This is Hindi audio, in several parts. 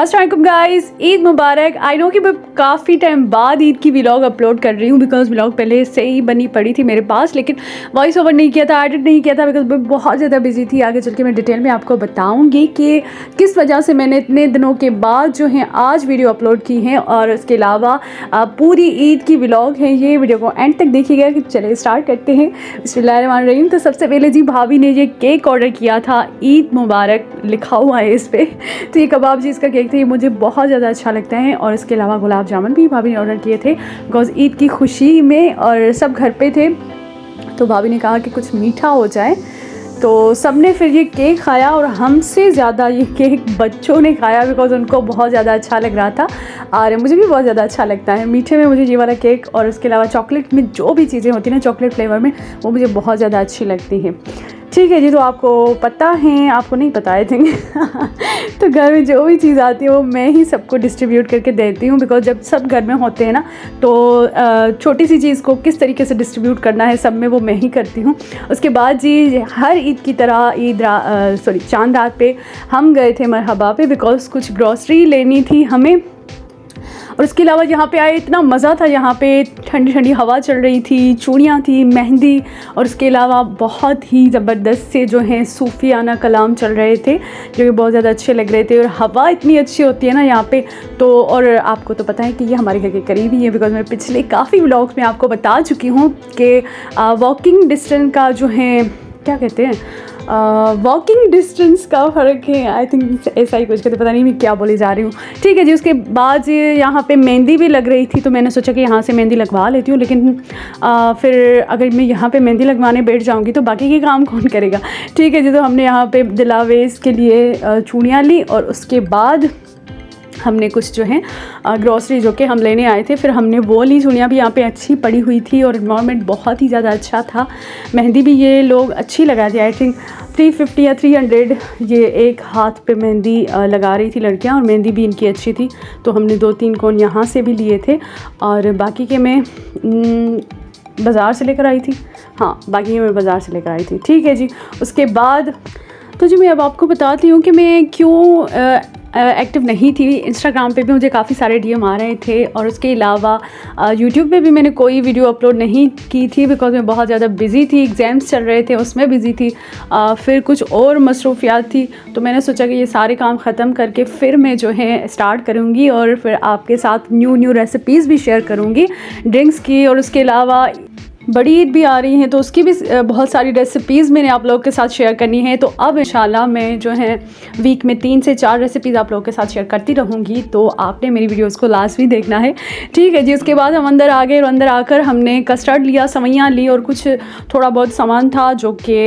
अस्सलाम वालेकुम guys, Eid Mubarak. I know कि मैं काफ़ी टाइम बाद ईद की व्लॉग अपलोड कर रही हूँ बिकॉज़ व्लॉग पहले से ही बनी पड़ी थी मेरे पास, लेकिन वॉइस ओवर नहीं किया था, एडिट नहीं किया था बिकॉज़ मैं बहुत ज़्यादा बिजी थी। आगे चल के मैं डिटेल में आपको बताऊँगी कि किस वजह से मैंने इतने दिनों के बाद जो है आज वीडियो अपलोड की है। और इसके अलावा पूरी ईद की व्लॉग है ये, वीडियो को एंड तक देखिएगा। कि चलिए स्टार्ट करते हैं। बिस्मिल्लाहिर्रहमानिर्रहीम। तो सबसे पहले जी भाभी ने ये केक ऑर्डर किया था, ईद मुबारक लिखा हुआ है इस पर। तो ये कबाब चीज़ का केक था, ये मुझे बहुत ज़्यादा अच्छा लगता है। और इसके अलावा गुलाब जामुन भी भाभी ने ऑर्डर किए थे बिकॉज़ ईद की खुशी में और सब घर पे थे, तो भाभी ने कहा कि कुछ मीठा हो जाए। तो सब ने फिर ये केक खाया और हमसे ज़्यादा ये केक बच्चों ने खाया बिकॉज़ उनको बहुत ज़्यादा अच्छा लग रहा था। और मुझे भी बहुत ज़्यादा अच्छा लगता है मीठे में, मुझे ये वाला केक। और उसके अलावा चॉकलेट में जो भी चीज़ें होती हैं ना चॉकलेट फ्लेवर में, वो मुझे बहुत ज़्यादा अच्छी लगती हैं। ठीक है जी, तो आपको पता है, आपको नहीं पता आई थिंक तो घर में जो भी चीज़ आती है वो मैं ही सबको डिस्ट्रीब्यूट करके देती हूँ बिकॉज़ जब सब घर में होते हैं ना तो छोटी सी चीज़ को किस तरीके से डिस्ट्रीब्यूट करना है सब में वो मैं ही करती हूँ। उसके बाद जी हर ईद की तरह चांद रात पे हम गए थे मरहबा पे बिकॉज़ कुछ ग्रॉसरी लेनी थी हमें। और उसके अलावा यहाँ पे आए, इतना मज़ा था। यहाँ पे ठंडी ठंडी हवा चल रही थी, चूड़ियाँ थी, मेहंदी, और उसके अलावा बहुत ही ज़बरदस्त से जो हैं सूफियाना कलाम चल रहे थे जो कि बहुत ज़्यादा अच्छे लग रहे थे। और हवा इतनी अच्छी होती है ना यहाँ पे। तो और आपको तो पता है कि ये हमारे घर के करीब ही है बिकॉज़ मैं पिछले काफ़ी व्लॉग्स में आपको बता चुकी हूँ कि वॉकिंग डिस्टेंस का जो है क्या कहते हैं, वॉकिंग डिस्टेंस का फ़र्क है, आई थिंक ऐसा ही कुछ कहते, पता नहीं मैं क्या बोली जा रही हूँ। ठीक है जी। उसके बाद यहाँ पे मेहंदी भी लग रही थी तो मैंने सोचा कि यहाँ से मेहंदी लगवा लेती हूँ, लेकिन फिर अगर मैं यहाँ पे मेहंदी लगवाने बैठ जाऊँगी तो बाकी के काम कौन करेगा। ठीक है जी। तो हमने यहाँ पे दिलावेज के लिए चूड़ियाँ ली और उसके बाद हमने कुछ जो है ग्रॉसरी जो कि हम लेने आए थे फिर हमने वो ली। चूड़ियाँ भी यहाँ पे अच्छी पड़ी हुई थी और इन्वायरमेंट बहुत ही ज़्यादा अच्छा था। मेहंदी भी ये लोग अच्छी लगा दी, आई थिंक 350 या 300 ये एक हाथ पे मेहंदी लगा रही थी लड़कियाँ, और मेहंदी भी इनकी अच्छी थी। तो हमने 2-3 कोन यहाँ से भी लिए थे और बाकी के मैं बाज़ार से लेकर आई थी। हाँ, बाकी मैं बाज़ार से लेकर आई थी। ठीक है जी। उसके बाद तो जी मैं अब आपको बताती हूँ कि मैं क्यों एक्टिव नहीं थी। इंस्टाग्राम पे भी मुझे काफ़ी सारे डीएम आ रहे थे और उसके अलावा यूट्यूब पे भी मैंने कोई वीडियो अपलोड नहीं की थी बिकॉज़ मैं बहुत ज़्यादा बिज़ी थी, एग्ज़ाम्स चल रहे थे उसमें बिज़ी थी, फिर कुछ और मसरूफियात थी। तो मैंने सोचा कि ये सारे काम ख़त्म करके फिर मैं जो है स्टार्ट करूँगी और फिर आपके साथ न्यू रेसिपीज़ भी शेयर करूँगी ड्रिंक्स की। और उसके अलावा बड़ी ईद भी आ रही हैं तो उसकी भी बहुत सारी रेसिपीज़ मैंने आप लोगों के साथ शेयर करनी है। तो अब इंशाल्लाह मैं जो है वीक में 3 से 4 रेसिपीज़ आप लोगों के साथ शेयर करती रहूँगी, तो आपने मेरी वीडियोस को लास्ट भी देखना है। ठीक है जी। उसके बाद हम अंदर आ गए और अंदर आकर हमने कस्टर्ड लिया, सवैयाँ ली और कुछ थोड़ा बहुत सामान था जो कि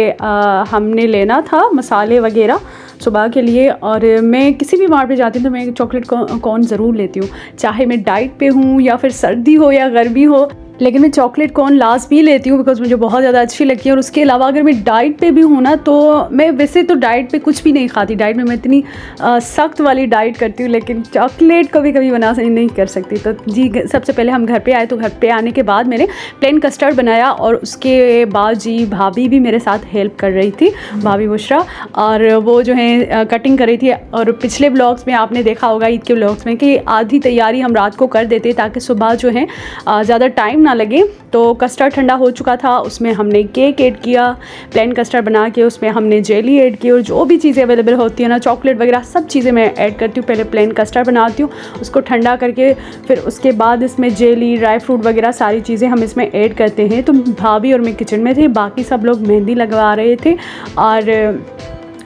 हमने लेना था, मसाले वगैरह सुबह के लिए। और मैं किसी भी मार्केट पे जाती हूँ तो मैं चॉकलेट कॉर्न ज़रूर लेती हूँ, चाहे मैं डाइट पे हूँ या फिर सर्दी हो या गर्मी हो, लेकिन मैं चॉकलेट कॉर्न लास्ट भी लेती हूँ बिकॉज़ मुझे बहुत ज़्यादा अच्छी लगती है। और उसके अलावा अगर मैं डाइट पे भी हूँ ना तो मैं वैसे तो डाइट पे कुछ भी नहीं खाती, डाइट में मैं इतनी सख्त वाली डाइट करती हूँ, लेकिन चॉकलेट कभी कभी नहीं कर सकती। तो जी सबसे पहले हम घर पे आए तो घर पे आने के बाद मैंने प्लेन कस्टर्ड बनाया और उसके बाद जी भाभी भी मेरे साथ हेल्प कर रही थी, भाभी बुशरा, और वो जो है कटिंग कर रही थी। और पिछले व्लॉग्स में आपने देखा होगा ईद के व्लॉग्स में कि आधी तैयारी हम रात को कर देते ताकि सुबह जो है ज़्यादा टाइम ना लगे। तो कस्टर्ड ठंडा हो चुका था, उसमें हमने केक ऐड किया, प्लेन कस्टर्ड बना के उसमें हमने जेली ऐड की और जो भी चीज़ें अवेलेबल होती है ना, चॉकलेट वगैरह सब चीज़ें मैं ऐड करती हूँ। पहले प्लेन कस्टर्ड बनाती हूँ, उसको ठंडा करके फिर उसके बाद इसमें जेली, ड्राई फ्रूट वगैरह सारी चीज़ें हम इसमें ऐड करते हैं। तो भाभी और मैं किचन में थे, बाकी सब लोग मेहंदी लगवा रहे थे और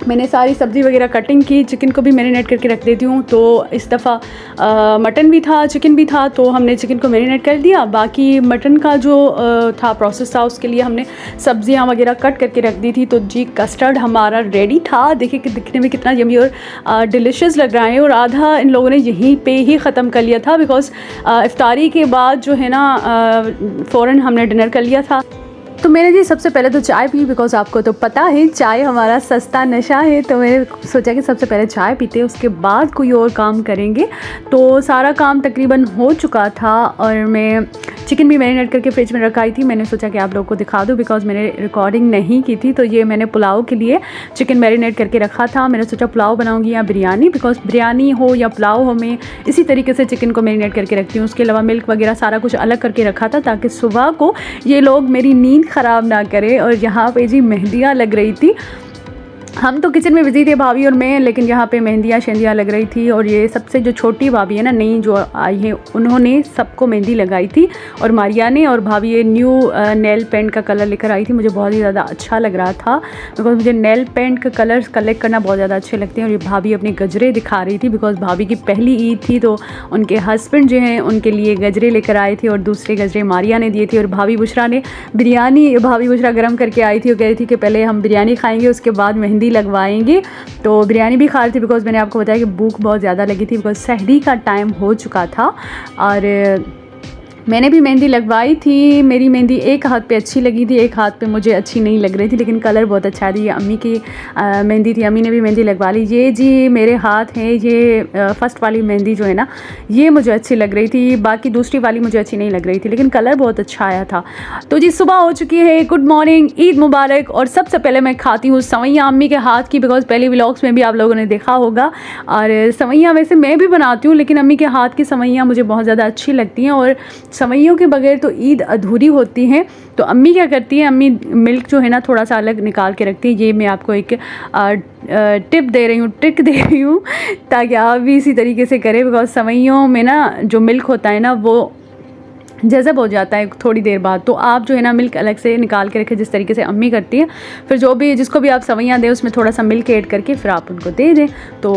मैंने सारी सब्ज़ी वगैरह कटिंग की। चिकन को भी मैरिनेट करके रख देती हूँ, तो इस दफ़ा मटन भी था, चिकन भी था, तो हमने चिकन को मैरिनेट कर दिया। बाकी मटन का जो था प्रोसेस था उसके लिए हमने सब्ज़ियाँ वगैरह कट करके रख दी थी। तो जी कस्टर्ड हमारा रेडी था। देखिए कि दिखने में कितना यम्मी और डिलीशियस लग रहा है। और आधा इन लोगों ने यहीं पे ही ख़त्म कर लिया था बिकॉज़ इफ्तारी के बाद जो है ना फ़ौरन हमने डिनर कर लिया था। तो मैंने जी सबसे पहले तो चाय पी, बिकॉज़ आपको तो पता है चाय हमारा सस्ता नशा है। तो मैंने सोचा कि सबसे पहले चाय पीते हैं, उसके बाद कोई और काम करेंगे। तो सारा काम तकरीबन हो चुका था और मैं चिकन भी मैरिनेट करके फ्रिज में रखाई थी। मैंने सोचा कि आप लोगों को दिखा दूँ, बिकॉज़ मैंने रिकॉर्डिंग नहीं की थी। तो ये मैंने पुलाव के लिए चिकन मैरिनेट करके रखा था। मैंने सोचा पुलाव बनाऊँगी या बिरयानी, बिकॉज़ बिरयानी हो या पुलाव हो, मैं इसी तरीके से चिकन को मैरिनेट करके रखती हूँ। उसके अलावा मिल्क वगैरह सारा कुछ अलग करके रखा था, ताकि सुबह को ये लोग मेरी नींद ख़राब ना करें। और यहाँ पे जी मेहंदियाँ लग रही थी। हम तो किचन में बिजी थे भाभी और मैं, लेकिन यहाँ पे मेहंदियाँ शहंदियाँ लग रही थी। और ये सबसे जो छोटी भाभी है ना, नई जो आई है, उन्होंने सबको मेहंदी लगाई थी। और मारिया ने और भाभी ये न्यू नेल पेंट का कलर लेकर आई थी। मुझे बहुत ही ज़्यादा अच्छा लग रहा था, बिकॉज मुझे नेल पेंट का कलर्स कलेक्ट करना बहुत ज़्यादा अच्छे लगते हैं। और ये भाभी अपने गजरे दिखा रही थी, बिकॉज भाभी की पहली ईद थी, तो उनके हस्बैंड जो हैं उनके लिए गजरे लेकर आए थे और दूसरे गजरे मारिया ने दिए थे। और भाभी बुशरा ने बिरयानी, भाभी बुशरा गर्म करके आई थी और कह रही थी कि पहले हम बिरयानी खाएँगे, उसके बाद मेहंदी लगवाएंगे। तो बिरयानी भी खा रही थी, बिकॉज़ मैंने आपको बताया कि भूख बहुत ज़्यादा लगी थी, बिकॉज़ सहरी का टाइम हो चुका था। और मैंने भी मेहंदी लगवाई थी। मेरी मेहंदी एक हाथ पे अच्छी लगी थी, एक हाथ पे मुझे अच्छी नहीं लग रही थी, लेकिन कलर बहुत अच्छा थी। ये अम्मी की मेहंदी थी, अम्मी ने भी मेहंदी लगवा ली। ये जी मेरे हाथ हैं, ये फ़र्स्ट वाली मेहंदी जो है ना, ये मुझे अच्छी लग रही थी, बाकी दूसरी वाली मुझे अच्छी नहीं लग रही थी, लेकिन कलर बहुत अच्छा आया था। तो जी सुबह हो चुकी है, गुड मॉर्निंग, ईद मुबारक। और सबसे पहले मैं खाती हूँ सवैयाँ अम्मी के हाथ की, बिकॉज़ पहले व्लॉग्स में भी आप लोगों ने देखा होगा। और सवैयाँ वैसे मैं भी बनाती हूँ, लेकिन अम्मी के हाथ की सवैयाँ मुझे बहुत ज़्यादा अच्छी लगती हैं। और सवैयों के बगैर तो ईद अधूरी होती है। तो अम्मी क्या करती हैं, अम्मी मिल्क जो है ना थोड़ा सा अलग निकाल के रखती है। ये मैं आपको एक टिप दे रही हूँ, ट्रिक दे रही हूँ, ताकि आप भी इसी तरीके से करें। बिकॉज सवैयों में ना जो मिल्क होता है ना, वो जज़ब हो जाता है थोड़ी देर बाद। तो आप जो है ना मिल्क अलग से निकाल के रखें, जिस तरीके से अम्मी करती है। फिर जो भी जिसको भी आप सवैयाँ दें, उसमें थोड़ा सा मिल्क ऐड करके फिर आप उनको दे दें। तो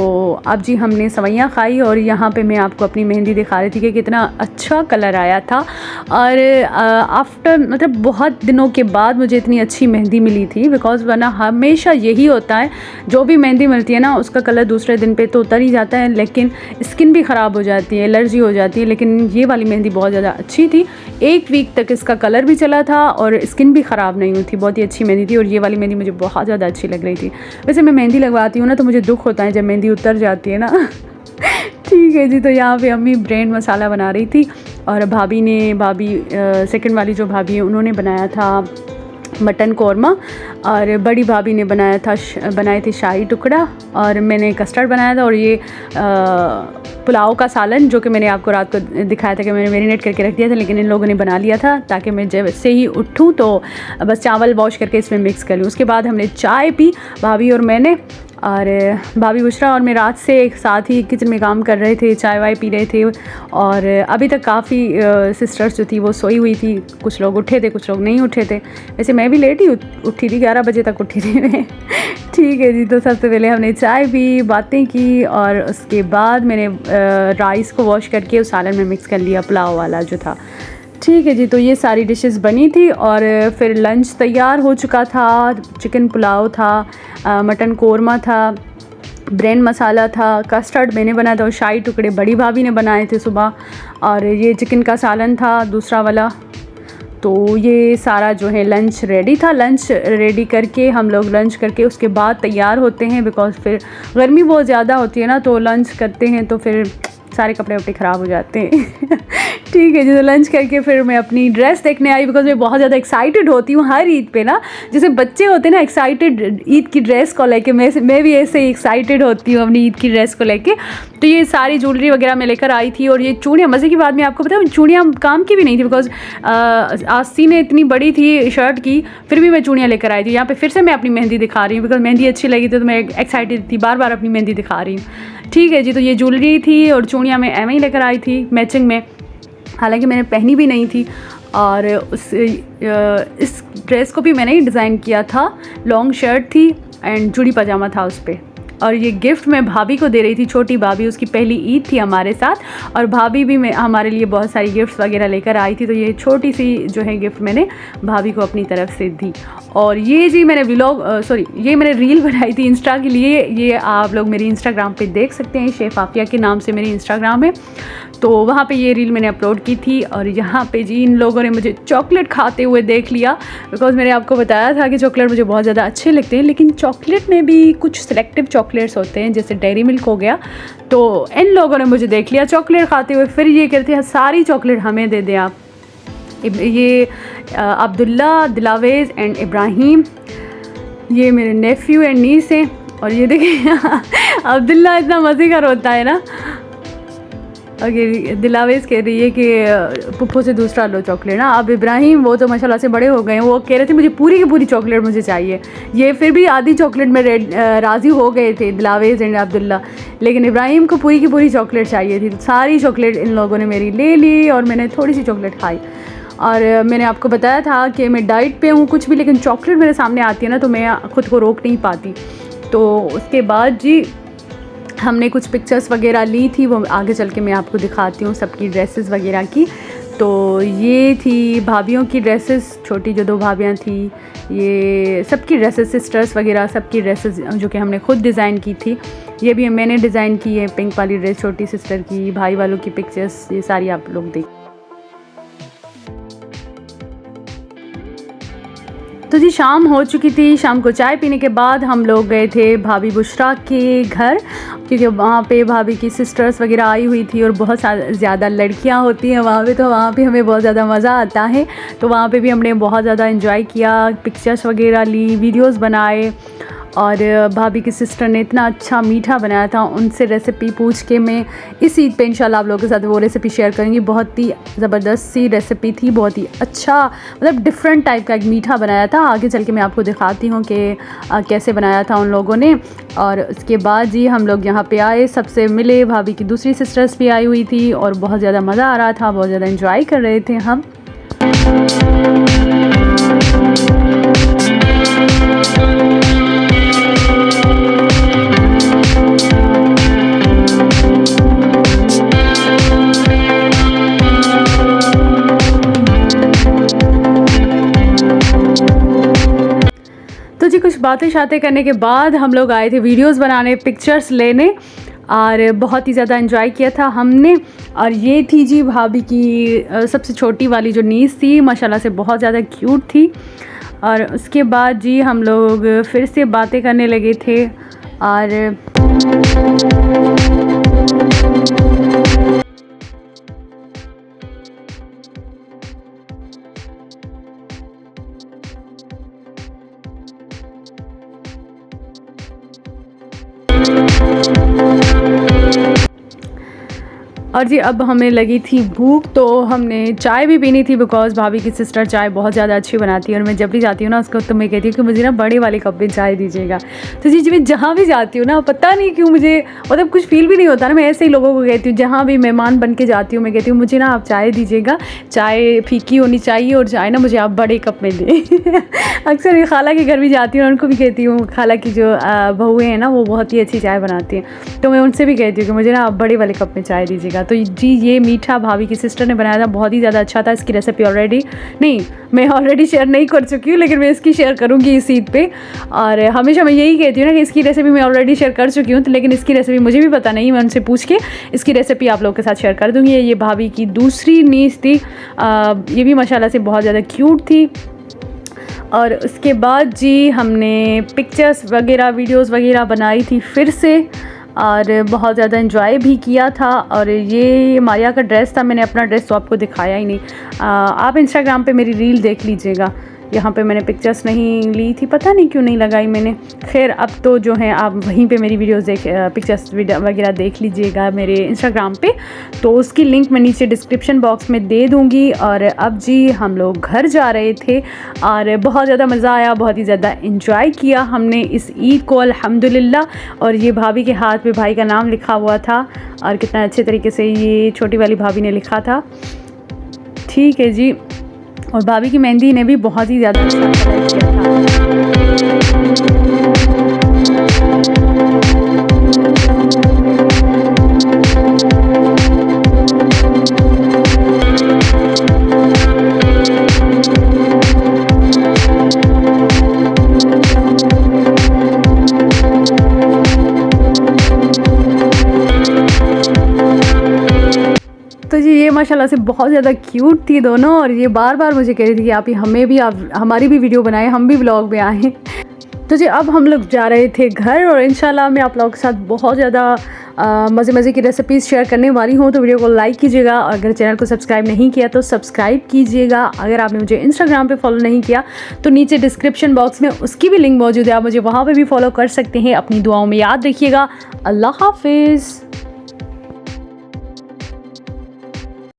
अब जी हमने सवैयाँ खाई और यहाँ पे मैं आपको अपनी मेहंदी दिखा रही थी कि कितना अच्छा कलर आया था। और आफ्टर मतलब बहुत दिनों के बाद मुझे इतनी अच्छी मेहंदी मिली थी, बिकॉज़ वरना हमेशा यही होता है, जो भी मेहंदी मिलती है ना उसका कलर दूसरे दिन पे तो उतर ही जाता है, लेकिन स्किन भी ख़राब हो जाती है, एलर्जी हो जाती है। लेकिन ये वाली मेहंदी बहुत ज़्यादा अच्छी थी। एक वीक तक इसका कलर भी चला था और स्किन भी ख़राब नहीं हुई थी। बहुत ही अच्छी मेहंदी थी और ये वाली मेहंदी मुझे बहुत ज़्यादा अच्छी लग रही थी। वैसे मैं मेहंदी लगवाती हूँ ना तो मुझे दुख होता है जब मेहंदी उतर जाती है ना। ठीक है जी। तो यहाँ पे अम्मी ब्रेड मसाला बना रही थी और भाभी सेकंड वाली जो भाभी है उन्होंने बनाया था मटन कौरमा। और बड़ी भाभी ने बनाए थे शाही टुकड़ा और मैंने कस्टर्ड बनाया था। और ये पुलाव का सालन जो कि मैंने आपको रात को दिखाया था कि मैंने मैरिनेट करके रख दिया था, लेकिन इन लोगों ने बना लिया था ताकि मैं जब से ही उठूँ तो बस चावल वॉश करके इसमें मिक्स कर लूँ। उसके बाद हमने चाय पी, भाभी और मैंने। और भाभी बुशरा और मैं रात से एक साथ ही किचन में काम कर रहे थे, चाय वाय पी रहे थे। और अभी तक काफ़ी सिस्टर्स जो थी वो सोई हुई थी, कुछ लोग उठे थे, कुछ लोग नहीं उठे थे। वैसे मैं भी लेट ही उठी थी, 11 बजे तक उठी थी मैं। ठीक है जी। तो सबसे पहले हमने चाय पी, बातें की और उसके बाद मैंने राइस को वॉश करके उस सालन में मिक्स कर लिया, पुलाव वाला जो था। ठीक है जी। तो ये सारी डिशेस बनी थी और फिर लंच तैयार हो चुका था। चिकन पुलाव था, मटन कौरमा था, ब्रेड मसाला था, कस्टर्ड मैंने बनाया था और शाही टुकड़े बड़ी भाभी ने बनाए थे सुबह। और ये चिकन का सालन था दूसरा वाला। तो ये सारा जो है लंच रेडी था। लंच रेडी करके हम लोग लंच करके उसके बाद तैयार होते हैं, बिकॉज़ फिर गर्मी बहुत ज़्यादा होती है ना, तो लंच करते हैं तो फिर सारे कपड़े वपड़े ख़राब हो जाते हैं। ठीक है जी। तो लंच करके फिर मैं अपनी ड्रेस देखने आई, बिकॉज़ मैं बहुत ज़्यादा एक्साइटेड होती हूँ हर ईद पे ना। जैसे बच्चे होते हैं ना एक्साइटेड ईद की ड्रेस को लेके, मैं भी ऐसे ही एक्साइटेड होती हूँ अपनी ईद की ड्रेस को लेके। तो ये सारी ज्वेलरी वगैरह मैं लेकर आई थी। और ये चूड़ियाँ, मज़े की बात मैं आपको बताऊँ, चूड़ियाँ काम की भी नहीं थी, बिकॉज़ आस्तीनें इतनी बड़ी थी शर्ट की, फिर भी मैं चूड़ियाँ लेकर आई थी। यहाँ पे फिर से मैं अपनी मेहंदी दिखा रही हूँ, बिकॉज़ मेहंदी अच्छी लगी थी तो मैं एक्साइटेड थी, बार बार अपनी मेहंदी दिखा रही हूँ। ठीक है जी। तो ये ज्वेलरी थी और चूड़ियाँ मैं एवं ही लेकर आई थी मैचिंग में, हालांकि मैंने पहनी भी नहीं थी। और इस ड्रेस को भी मैंने ही डिज़ाइन किया था। लॉन्ग शर्ट थी एंड चूड़ी पजामा था उस पर। और ये गिफ्ट मैं भाभी को दे रही थी, छोटी भाभी, उसकी पहली ईद थी हमारे साथ। और भाभी भी हमारे लिए बहुत सारी गिफ्ट्स वगैरह लेकर आई थी। तो ये छोटी सी जो है गिफ्ट मैंने भाभी को अपनी तरफ से दी। और ये जी मैंने ये मैंने रील बनाई थी इंस्टा के लिए। ये आप लोग मेरी इंस्टाग्राम पे देख सकते हैं, शेफ़ आफिया के नाम से मेरी इंस्टाग्राम है। तो वहाँ पे ये रील मैंने अपलोड की थी। और यहाँ पे जी इन लोगों ने मुझे चॉकलेट खाते हुए देख लिया, बिकॉज़ मैंने आपको बताया था कि चॉकलेट मुझे बहुत ज़्यादा अच्छे लगते हैं, लेकिन चॉकलेट में भी कुछ सिलेक्टिव चॉकलेट्स होते हैं, जैसे डेयरी मिल्क हो गया। तो इन लोगों ने मुझे देख लिया चॉकलेट खाते हुए, फिर ये कहते हैं सारी चॉकलेट हमें दे दें आप। ये अब्दुल्ला, दिलावेज़ एंड इब्राहिम, ये मेरे नेफ्यू एंड नीस हैं। और ये देखिए अब्दुल्ला इतना मज़ेदार होता है ना। ओके, दिलावेज़ कह रही है कि पुप्पो से दूसरा लो चॉकलेट ना। अब इब्राहिम वो तो माशाल्लाह से बड़े हो गए हैं, वो कह रहे थे मुझे पूरी की पूरी चॉकलेट मुझे चाहिए। ये फिर भी आधी चॉकलेट में राज़ी हो गए थे दिलावेज़ एंड अब्दुल्ला, लेकिन इब्राहिम को पूरी की पूरी चॉकलेट चाहिए थी। सारी चॉकलेट इन लोगों ने मेरी ले ली और मैंने थोड़ी सी चॉकलेट खाई। और मैंने आपको बताया था कि मैं डाइट पे हूँ कुछ भी, लेकिन चॉकलेट मेरे सामने आती है ना तो मैं ख़ुद को रोक नहीं पाती। तो उसके बाद जी हमने कुछ पिक्चर्स वगैरह ली थी, वो आगे चल के मैं आपको दिखाती हूँ सबकी ड्रेसेस वगैरह की। तो ये थी भाभियों की ड्रेसेस, छोटी जो 2 भाभियाँ थी, ये सबकी ड्रेसेस, सिस्टर्स वगैरह सबकी ड्रेसेस जो कि हमने ख़ुद डिज़ाइन की थी। ये भी मैंने डिज़ाइन की है, पिंक वाली ड्रेस छोटी सिस्टर की, भाई वालों की पिक्चर्स, ये सारी आप लोग देख। तो जी शाम हो चुकी थी। शाम को चाय पीने के बाद हम लोग गए थे भाभी बुशरा के घर, क्योंकि वहाँ पे भाभी की सिस्टर्स वगैरह आई हुई थी और बहुत ज़्यादा लड़कियाँ होती हैं वहाँ पे, तो वहाँ पे हमें बहुत ज़्यादा मज़ा आता है। तो वहाँ पे भी हमने बहुत ज़्यादा एंजॉय किया, पिक्चर्स वगैरह ली, वीडियोस बनाए। और भाभी की सिस्टर ने इतना अच्छा मीठा बनाया था, उनसे रेसिपी पूछ के मैं इस ईद पे इंशाल्लाह आप लोगों के साथ वो रेसिपी शेयर करूँगी। बहुत ही ज़बरदस्त सी रेसिपी थी, बहुत ही अच्छा, मतलब डिफरेंट टाइप का एक मीठा बनाया था। आगे चल के मैं आपको दिखाती हूँ कि कैसे बनाया था उन लोगों ने। और उसके बाद जी हम लोग यहाँ पे आए, सबसे मिले, भाभी की दूसरी सिस्टर्स भी आई हुई थी और बहुत ज़्यादा मज़ा आ रहा था, बहुत ज़्यादा इन्जॉय कर रहे थे हम। तो जी कुछ बातें शातें करने के बाद हम लोग आए थे वीडियोस बनाने, पिक्चर्स लेने, और बहुत ही ज़्यादा एंजॉय किया था हमने। और ये थी जी भाभी की सबसे छोटी वाली जो नीस थी, माशाल्लाह से बहुत ज़्यादा क्यूट थी। और उसके बाद जी हम लोग फिर से बातें करने लगे थे। और जी अब हमें लगी थी भूख, तो हमने चाय भी पीनी थी, बिकॉज़ भाभी की सिस्टर चाय बहुत ज़्यादा अच्छी बनाती है। और मैं जब भी जाती हूँ ना उसको, तो मैं कहती हूँ कि मुझे ना बड़े वाले कप में चाय दीजिएगा। तो जी मैं जहाँ भी जाती हूँ ना, पता नहीं क्यों मुझे मतलब कुछ फ़ील भी नहीं होता ना, मैं ऐसे ही लोगों को कहती हूँ, जहाँ भी मेहमान बन के जाती हूँ मैं कहती हूँ मुझे ना आप चाय दीजिएगा, चाय फीकी होनी चाहिए और चाय ना मुझे आप बड़े कप में दें। अक्सर मैं खाला के घर भी जाती हूँ, उनको भी कहती हूँ, खाला की जो बहुएँ हैं ना वो बहुत ही अच्छी चाय बनाती हैं, तो मैं उनसे भी कहती हूँ कि मुझे ना आप बड़े वाले कप में चाय दीजिएगा। तो जी ये मीठा भाभी की सिस्टर ने बनाया था, बहुत ही ज़्यादा अच्छा था। इसकी रेसिपी मैं ऑलरेडी शेयर नहीं कर चुकी हूँ, लेकिन मैं इसकी शेयर करूँगी इस ईद पे। और हमेशा मैं यही कहती हूँ ना कि इसकी रेसिपी मैं ऑलरेडी शेयर कर चुकी हूँ, तो लेकिन इसकी रेसिपी मुझे भी पता नहीं, मैं उनसे पूछ के इसकी रेसिपी आप लोगों के साथ शेयर कर दूँगी। ये भाभी की दूसरी नीस थी, ये भी माशाल्लाह से बहुत ज़्यादा क्यूट थी। और उसके बाद जी हमने पिक्चर्स वगैरह, वीडियोस वगैरह बनाई थी फिर से, और बहुत ज़्यादा एंजॉय भी किया था। और ये माया का ड्रेस था, मैंने अपना ड्रेस तो आपको दिखाया ही नहीं। आप इंस्टाग्राम पे मेरी रील देख लीजिएगा, यहाँ पे मैंने पिक्चर्स नहीं ली थी, पता नहीं क्यों नहीं लगाई मैंने। खैर अब तो जो है आप वहीं पे मेरी वीडियोस पिक्चर्स वगैरह देख लीजिएगा मेरे इंस्टाग्राम पे, तो उसकी लिंक मैं नीचे डिस्क्रिप्शन बॉक्स में दे दूँगी। और अब जी हम लोग घर जा रहे थे और बहुत ज़्यादा मज़ा आया, बहुत ही ज़्यादा इंजॉय किया हमने इस ईद को अल्हम्दुलिल्लाह। और ये भाभी के हाथ में भाई का नाम लिखा हुआ था, और कितना अच्छे तरीके से ये छोटी वाली भाभी ने लिखा था। ठीक है जी, और भाभी की मेहंदी ने भी बहुत ही ज़्यादा अच्छा कलर किया था। माशाल्लाह से बहुत ज़्यादा क्यूट थी दोनों, और ये बार बार मुझे कह रही थी कि आप हमारी भी वीडियो बनाएं, हम भी व्लॉग में आएँ। तो जी अब हम लोग जा रहे थे घर, और इंशाल्लाह मैं आप लोगों के साथ बहुत ज़्यादा मज़े की रेसिपीज़ शेयर करने वाली हूँ। तो वीडियो को लाइक कीजिएगा, अगर चैनल को सब्सक्राइब नहीं किया तो सब्सक्राइब कीजिएगा। अगर आपने मुझे इंस्टाग्राम पे फॉलो नहीं किया तो नीचे डिस्क्रिप्शन बॉक्स में उसकी भी लिंक मौजूद है, आप मुझे वहाँ पे भी फॉलो कर सकते हैं। अपनी दुआओं में याद रखिएगा। अल्लाह हाफिज़।